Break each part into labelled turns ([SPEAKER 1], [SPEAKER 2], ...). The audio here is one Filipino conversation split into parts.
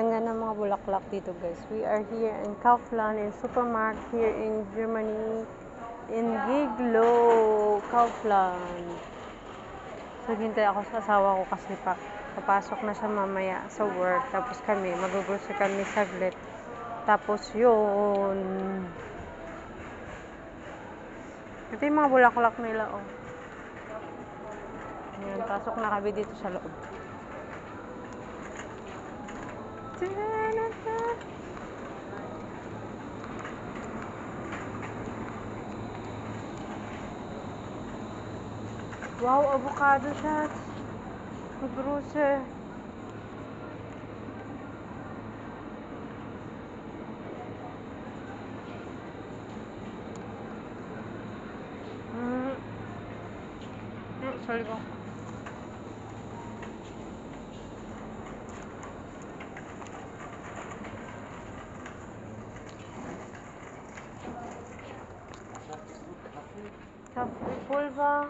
[SPEAKER 1] ganda ng mga bulaklak dito, guys. We are here in Kaufland, in supermarket here in Germany, in Giglo, Kaufland. So, hintay ako sa asawa ko kasi papasok na siya mamaya sa work. Tapos kami, mag-grocery kami saglit. Tapos yun. Ito yung mga bulaklak nila, oh. Ayan, pasok na kami dito sa loob. Wow, avocado siya. Mag-grocery. Sorry ko. Kaffee pulver.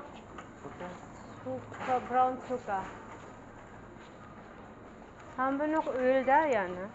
[SPEAKER 1] Suka, brown sugar. Haben wir noch Öl da? Ja, ne?